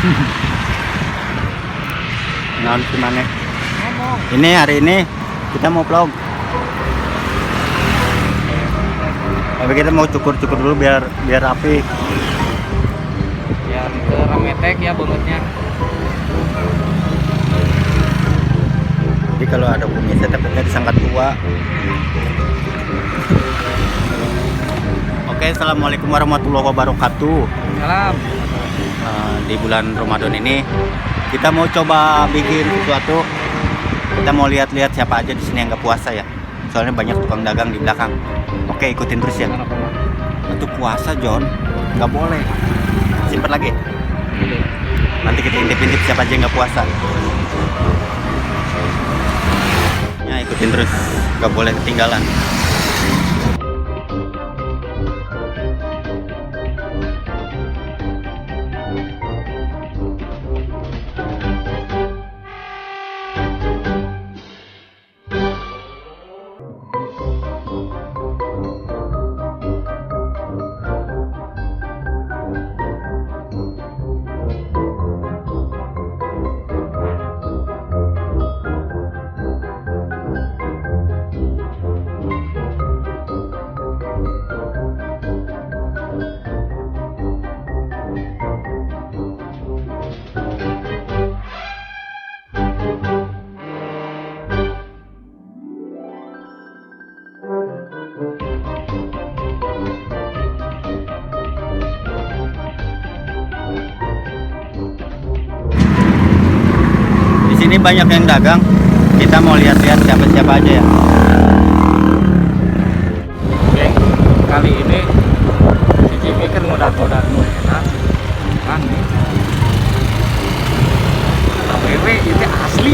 Nah, gimana? Ngomong. Ini hari ini kita mau vlog. Tapi kita mau cukur-cukur dulu biar rapi. Biar keremetek ya bobotnya. Jadi kalau ada kumisnya takutnya disangka tua. Oke, assalamualaikum warahmatullahi wabarakatuh. Salam. Di bulan Ramadan ini kita mau coba bikin sesuatu. Kita mau lihat-lihat siapa aja di sini yang nggak puasa ya. Soalnya banyak tukang dagang di belakang. Oke, ikutin terus ya. Untuk puasa John, nggak boleh. Simpen lagi. Nanti kita intip-intip siapa aja yang nggak puasa. Ya, ikutin terus, nggak boleh ketinggalan. Ini banyak yang dagang, kita mau lihat-lihat siapa-siapa aja ya. Oke, kali ini si Jimmy kan ngodat-ngodat enak kan nih. AWW itu asli.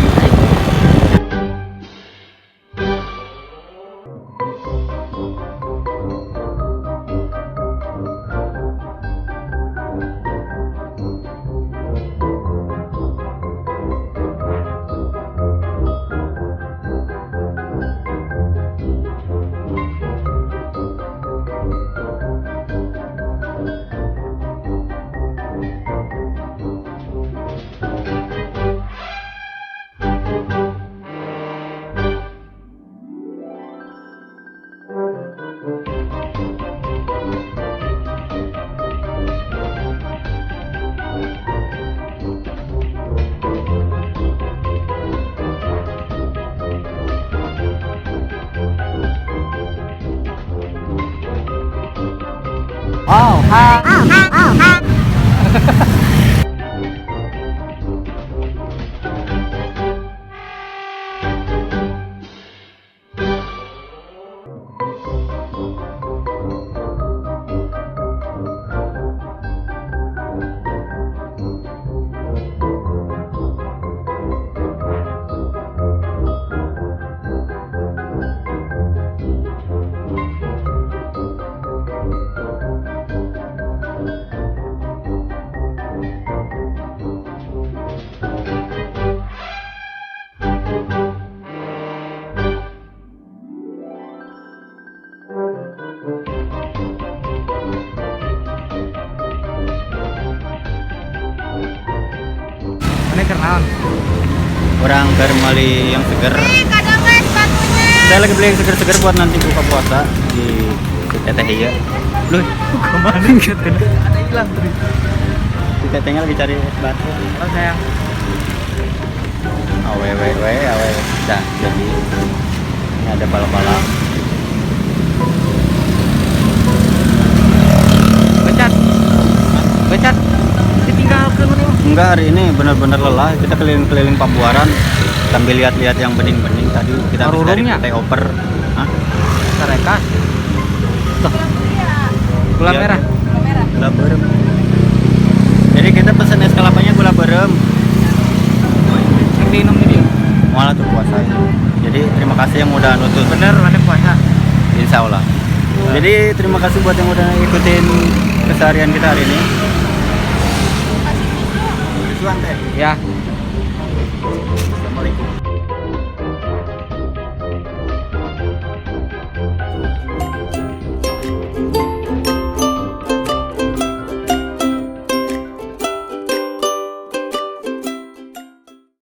Oh, Ini kenalan. orang Garmali yang seger. Kadang wes sepatunya. Saya lagi beli yang seger-seger buat nanti buka puasa di Teteh ya. Loh, kemana gitu? Ada hilang tadi. Di Tetehnya lagi cari es batu. Halo sayang. Awe. Dah, jadi ini ada pala-pala. Becat. Ditinggalkan nih. Enggak, hari ini benar-benar lelah. Kita keliling-keliling Pabuaran sambil lihat-lihat yang bening-bening tadi. Kita habis dari Marurungnya? Kutai Oper. Hah? Sarekas. Tuh. Gula Iya, merah. Gula berem. Jadi kita pesen es kelapanya gula berem. Yang diinum dia. Malah tuh puasa. Jadi terima kasih yang udah nutut. Bener mana puasa. Insya Allah. Jadi terima kasih buat yang udah ikutin keseharian kita hari ini. Ya. Assalamualaikum.